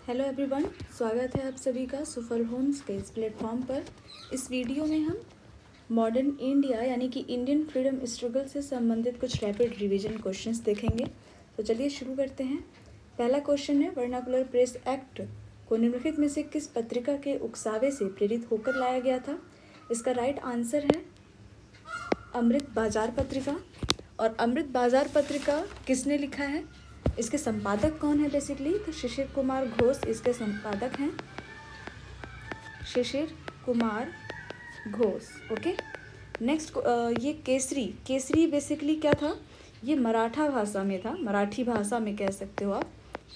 Hello everyone, स्वागत है आप सभी का सुफल होम्स के इस प्लेटफॉर्म पर। इस वीडियो में हम मॉडर्न इंडिया यानी कि इंडियन फ्रीडम स्ट्रगल से संबंधित कुछ रैपिड रिवीजन क्वेश्चंस देखेंगे। तो चलिए शुरू करते हैं। पहला क्वेश्चन है, वर्नाकुलर प्रेस एक्ट को निम्नलिखित में से किस पत्रिका के उकसावे से प्रेरित होकर लाया गया था? इसका राइट आंसर है अमृत बाजार पत्रिका। और अमृत बाजार पत्रिका किसने लिखा है, इसके संपादक कौन है बेसिकली? तो शिशिर कुमार घोष इसके संपादक हैं, शिशिर कुमार घोष। ओके, नेक्स्ट ये केसरी बेसिकली क्या था? ये मराठा भाषा में था, मराठी भाषा में कह सकते हो आप,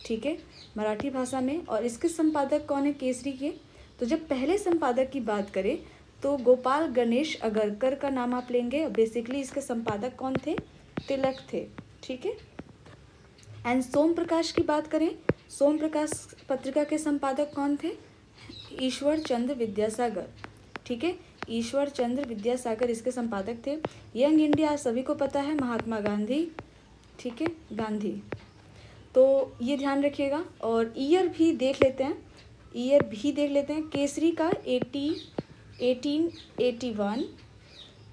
ठीक है, मराठी भाषा में। और इसके संपादक कौन है केसरी के? तो जब पहले संपादक की बात करें तो गोपाल गणेश अगरकर का नाम आप लेंगे। बेसिकली इसके संपादक कौन थे? तिलक थे, ठीक है। एंड सोम प्रकाश की बात करें, सोम प्रकाश पत्रिका के संपादक कौन थे? ईश्वर चंद्र विद्यासागर, ठीक है, ईश्वर चंद्र विद्यासागर इसके संपादक थे। यंग इंडिया सभी को पता है, महात्मा गांधी, ठीक है, गांधी। तो ये ध्यान रखिएगा। और ईयर भी देख लेते हैं, केसरी का 1881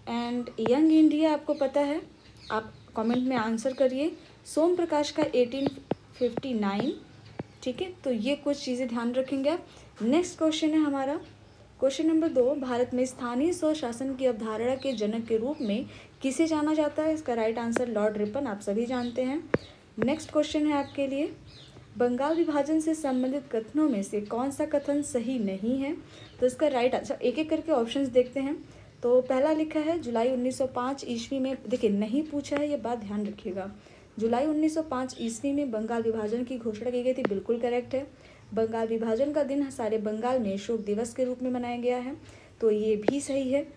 एंड यंग इंडिया आपको पता है, आप कमेंट में आंसर करिए। सोम प्रकाश का 1859, ठीक है। तो ये कुछ चीज़ें ध्यान रखेंगे आप। नेक्स्ट क्वेश्चन है हमारा क्वेश्चन नंबर 2, भारत में स्थानीय स्वशासन की अवधारणा के जनक के रूप में किसे जाना जाता है? इसका राइट आंसर लॉर्ड रिपन, आप सभी जानते हैं। नेक्स्ट क्वेश्चन है आपके लिए, बंगाल विभाजन से संबंधित कथनों में से कौन सा कथन सही नहीं है? तो इसका राइट आंसर, एक एक करके ऑप्शंस देखते हैं। तो पहला लिखा है जुलाई 1905 ईस्वी में, देखिए नहीं पूछा है, ये बात ध्यान रखिएगा। जुलाई 1905 ईस्वी में बंगाल विभाजन की घोषणा की गई थी, बिल्कुल करेक्ट है। बंगाल विभाजन का दिन सारे बंगाल में शोक दिवस के रूप में मनाया गया है, तो ये भी सही है।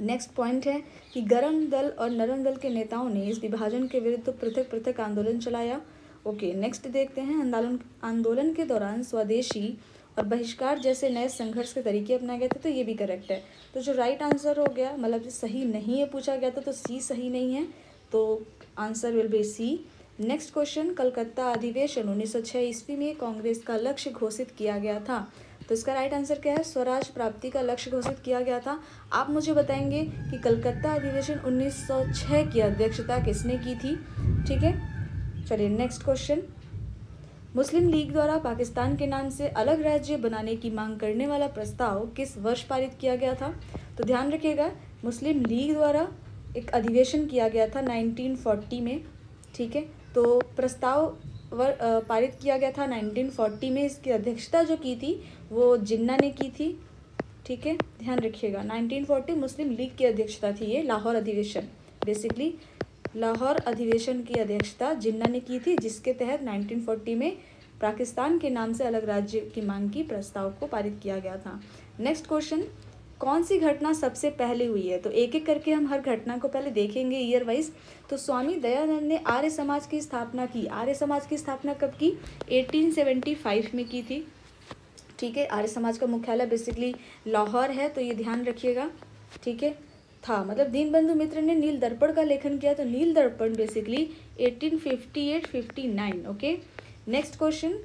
नेक्स्ट पॉइंट है कि गरम दल और नरम दल के नेताओं ने इस विभाजन के विरुद्ध पृथक पृथक आंदोलन चलाया। ओके, नेक्स्ट देखते हैं, आंदोलन के दौरान स्वदेशी और बहिष्कार जैसे नए संघर्ष के तरीके अपनाए गए थे, तो ये भी करेक्ट है। तो जो राइट आंसर हो गया, मतलब सही नहीं है पूछा गया था, तो सी सही नहीं है, तो answer will be C. Next question, Calcutta अधिवेशन 1906 ईस्वी में कांग्रेस का लक्ष्य घोषित किया गया था, तो इसका राइट आंसर क्या है? स्वराज प्राप्ति का लक्ष्य घोषित किया गया था। आप मुझे बताएंगे कि कलकत्ता अधिवेशन 1906 की अध्यक्षता किसने की थी, ठीक है। चलिए नेक्स्ट क्वेश्चन, मुस्लिम लीग द्वारा पाकिस्तान के नाम से अलग राज्य बनाने की मांग करने वाला प्रस्ताव किस वर्ष पारित किया गया था? तो ध्यान रखिएगा, मुस्लिम लीग द्वारा एक अधिवेशन किया गया था 1940 में, ठीक है। तो प्रस्ताव पारित किया गया था 1940 में। इसकी अध्यक्षता जो की थी वो जिन्ना ने की थी, ठीक है, ध्यान रखिएगा। 1940 मुस्लिम लीग की अध्यक्षता थी, ये लाहौर अधिवेशन, बेसिकली लाहौर अधिवेशन की अध्यक्षता जिन्ना ने की थी, जिसके तहत 1940 में पाकिस्तान के नाम से अलग राज्य की मांग की प्रस्ताव को पारित किया गया था। नेक्स्ट क्वेश्चन, कौन सी घटना सबसे पहले हुई है? तो एक एक करके हम हर घटना को पहले देखेंगे ईयर वाइज। तो स्वामी दयानंद ने आर्य समाज की स्थापना की। आर्य समाज की स्थापना कब की? 1875 में की थी, ठीक है। आर्य समाज का मुख्यालय बेसिकली लाहौर है, तो ये ध्यान रखिएगा, ठीक है। था मतलब दीनबंधु मित्र ने नील दर्पण का लेखन किया, तो नील दर्पण बेसिकली 1858-59, ओके। नेक्स्ट क्वेश्चन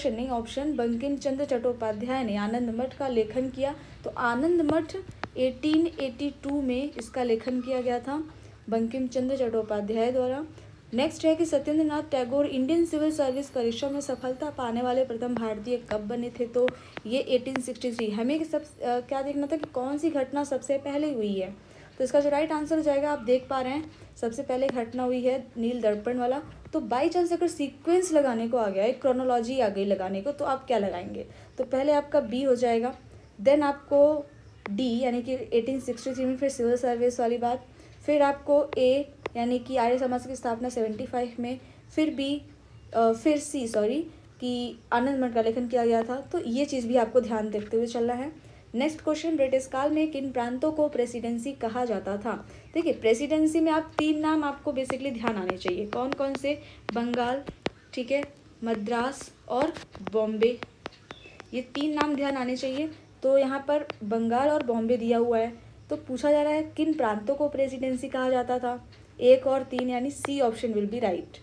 नहीं ऑप्शन, बंकिम चंद्र चट्टोपाध्याय ने आनंद मठ का लेखन किया, तो आनंद मठ 1882 में इसका लेखन किया गया था बंकिम चंद्र चट्टोपाध्याय द्वारा। नेक्स्ट है कि Satyendra Nath Tagore Indian civil service परीक्षा में सफलता पाने वाले प्रथम भारतीय कब बने थे? तो ये 1863। हमें क्या देखना था कि कौन सी घटना सबसे पहले हुई है, तो इसका जो राइट आंसर हो जाएगा, आप देख पा रहे हैं, सबसे पहले घटना हुई है नील दर्पण वाला। तो बाई चांस अगर सीक्वेंस लगाने को आ गया, एक क्रोनोलॉजी आ गई लगाने को, तो आप क्या लगाएंगे? तो पहले आपका बी हो जाएगा, देन आपको डी यानी कि 1863 में फिर सिविल सर्विस वाली बात, फिर आपको ए यानी कि आर्य समाज की स्थापना 75 में, फिर सी कि आनंद मठ का लेखन किया गया था। तो ये चीज़ भी आपको ध्यान रखते हुए चलना है। नेक्स्ट क्वेश्चन, ब्रिटिश काल में किन प्रांतों को प्रेसिडेंसी कहा जाता था? देखिए प्रेसिडेंसी में आप 3 नाम आपको बेसिकली ध्यान आने चाहिए, कौन कौन से? बंगाल, ठीक है, मद्रास और बॉम्बे, ये 3 नाम ध्यान आने चाहिए। तो यहाँ पर बंगाल और बॉम्बे दिया हुआ है, तो पूछा जा रहा है किन प्रांतों को प्रेसिडेंसी कहा जाता था? 1 और 3 यानी C option will be right,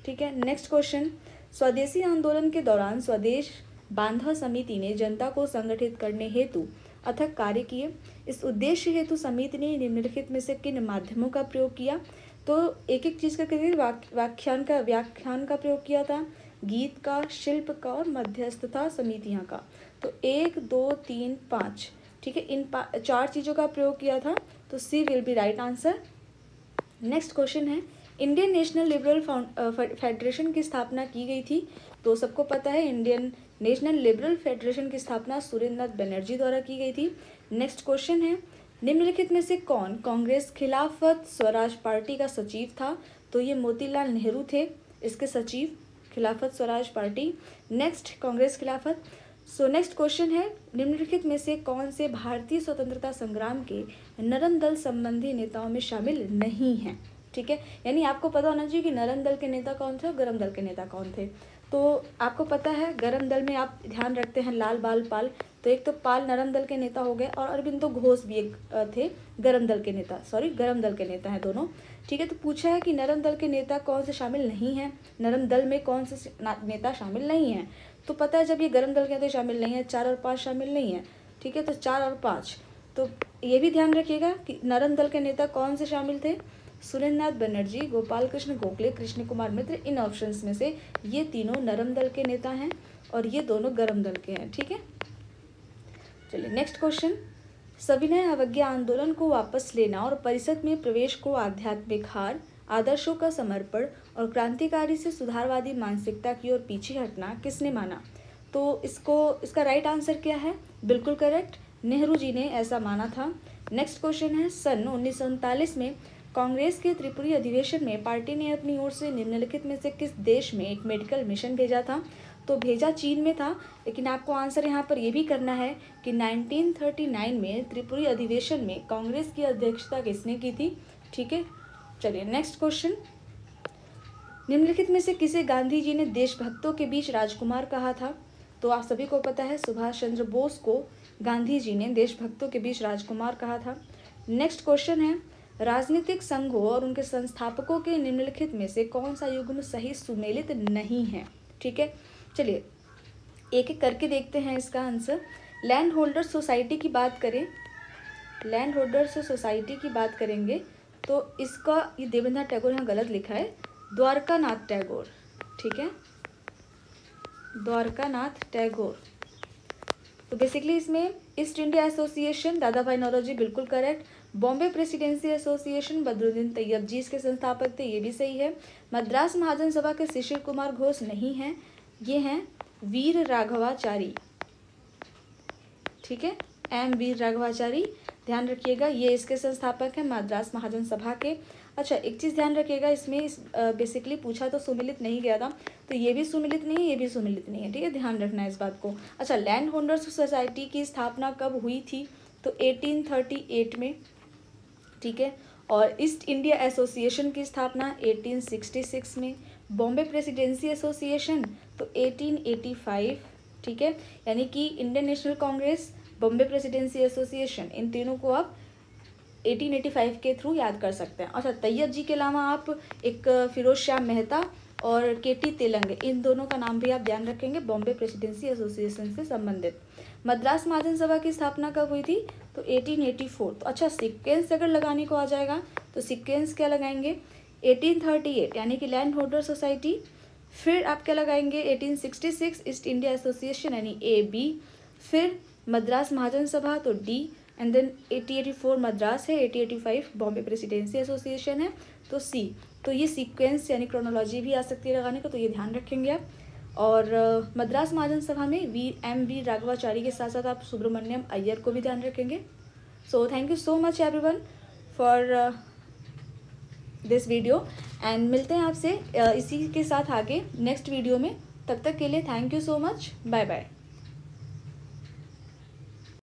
ठीक है। नेक्स्ट क्वेश्चन, स्वदेशी आंदोलन के दौरान स्वदेश बांधव समिति ने जनता को संगठित करने हेतु अथक कार्य किए। इस उद्देश्य हेतु समिति ने निम्नलिखित में से किन माध्यमों का प्रयोग किया? तो एक एक चीज़ का व्याख्यान का प्रयोग किया था, गीत का, शिल्प का और मध्यस्थता समितियां का। तो 1, 2, 3, 5, ठीक है, इन 4 चीज़ों का प्रयोग किया था। तो C will be right answer. Next question है, इंडियन नेशनल लिबरल फेडरेशन की स्थापना की गई थी। तो सबको पता है इंडियन नेशनल लिबरल फेडरेशन की स्थापना सुरेंद्रनाथ बनर्जी द्वारा की गई थी। नेक्स्ट क्वेश्चन है, निम्नलिखित में से कौन कांग्रेस खिलाफत स्वराज पार्टी का सचिव था? तो ये मोतीलाल नेहरू थे इसके सचिव, खिलाफत स्वराज पार्टी। नेक्स्ट, कांग्रेस खिलाफत। सो नेक्स्ट क्वेश्चन है, निम्नलिखित में से कौन से भारतीय स्वतंत्रता संग्राम के नरम दल संबंधी नेताओं में शामिल नहीं हैं? ठीक है, यानी आपको पता होना चाहिए कि नरम दल के नेता कौन थे और गरम दल के नेता कौन थे। तो आपको पता है गरम दल में आप ध्यान रखते हैं लाल बाल पाल, तो एक तो पाल नरम दल के नेता हो गए और अरबिंदो घोष भी एक थे गरम दल के नेता, गरम दल के नेता हैं दोनों। ठीक है, तो पूछा है कि नरम दल के नेता कौन से शामिल नहीं हैं, नरम दल में कौन से नेता शामिल नहीं हैं? तो पता है जब ये गरम दल के नेता शामिल नहीं है, 4 और 5 शामिल नहीं है। ठीक है, तो 4 और 5, तो ये भी ध्यान रखिएगा कि नरम दल के नेता कौन से शामिल थे? सुरेंद्रनाथ बनर्जी, गोपाल कृष्ण गोखले, कृष्ण कुमार मित्र। इन ऑप्शंस में से ये तीनों नरम दल के नेता हैं और ये दोनों गरम दल के हैं। ठीक है, चलिए नेक्स्ट क्वेश्चन, सविनय अवज्ञा आंदोलन को वापस लेना और परिषद में प्रवेश को आध्यात्मिक हार, आदर्शों का समर्पण और क्रांतिकारी से सुधारवादी मानसिकता की ओर पीछे हटना किसने माना? तो इसका राइट आंसर क्या है? बिल्कुल करेक्ट, नेहरू जी ने ऐसा माना था। नेक्स्ट क्वेश्चन है, सन 1939 में कांग्रेस के त्रिपुरी अधिवेशन में पार्टी ने अपनी ओर से निम्नलिखित में से किस देश में एक मेडिकल मिशन भेजा था? तो भेजा चीन में था, लेकिन आपको आंसर यहाँ पर यह भी करना है कि 1939 में त्रिपुरी अधिवेशन में कांग्रेस की अध्यक्षता किसने की थी? ठीक है, चलिए नेक्स्ट क्वेश्चन, निम्नलिखित में से किसे गांधी जी ने देशभक्तों के बीच राजकुमार कहा था? तो आप सभी को पता है सुभाष चंद्र बोस को गांधी जी ने देशभक्तों के बीच राजकुमार कहा था। नेक्स्ट क्वेश्चन है, राजनीतिक संघों और उनके संस्थापकों के निम्नलिखित में से कौन सा युग्म सही सुमेलित नहीं है? ठीक है, चलिए एक एक करके देखते हैं इसका आंसर। लैंड होल्डर्स सोसाइटी की बात करें, लैंड होल्डर्स सोसाइटी की बात करेंगे तो इसका ये देवेंद्रनाथ टैगोर यहाँ गलत लिखा है, द्वारकानाथ टैगोर। ठीक है, द्वारकानाथ टैगोर। तो बेसिकली इसमें ईस्ट इंडिया एसोसिएशन दादा भाई नौरोजी, बिल्कुल correct. Bombay Presidency Association Badruddin Tyabji इसके संस्थापक थे, ये भी सही है। मद्रास महाजन सभा के शिशिर कुमार घोष नहीं हैं, ये हैं वीर राघवाचारी। ठीक है, एम वीर राघवाचारी, ध्यान रखिएगा, ये इसके संस्थापक हैं मद्रास महाजन सभा के। अच्छा, एक चीज़ ध्यान रखिएगा, इसमें बेसिकली पूछा तो सुमिलित नहीं गया था, तो ये भी सुमिलित नहीं है, ये भी सुमिलित नहीं है। ठीक है, ध्यान रखना है इस बात को। अच्छा, लैंड होल्डर्स सोसाइटी की स्थापना कब हुई थी? तो 1838 में। ठीक है, और ईस्ट इंडिया एसोसिएशन की स्थापना 1866 में। बॉम्बे प्रेसिडेंसी एसोसिएशन तो 1885। ठीक है, यानी कि Indian National Congress, Bombay Presidency Association, इन तीनों को आप 1885 के थ्रू याद कर सकते हैं। अच्छा, तैयब जी के अलावा आप एक फिरोज शाह मेहता और केटी तेलंग, इन दोनों का नाम भी आप ध्यान रखेंगे, बॉम्बे प्रेसिडेंसी एसोसिएशन से संबंधित। मद्रास महाजन सभा की स्थापना कब हुई थी? तो 1884। तो अच्छा, सीक्वेंस अगर लगाने को आ जाएगा तो सीक्वेंस क्या लगाएंगे? 1838 यानी कि लैंड होल्डर सोसाइटी, फिर आप क्या लगाएंगे? 1866 ईस्ट इंडिया एसोसिएशन यानी AB, फिर मद्रास महाजन सभा तो D, एंड देन 1884 मद्रास है, 1885 बॉम्बे प्रेसिडेंसी एसोसिएशन है तो C। तो ये सीक्वेंस यानी क्रोनोलॉजी भी आ सकती है लगाने को, तो ये ध्यान रखेंगे आप। और मद्रास महाजन सभा में वी राघवाचारी के साथ साथ आप सुब्रमण्यम अय्यर को भी ध्यान रखेंगे। So thank you so much everyone for this video, and मिलते हैं आपसे इसी के साथ आगे नेक्स्ट वीडियो में। तब तक के लिए thank you so much, bye bye.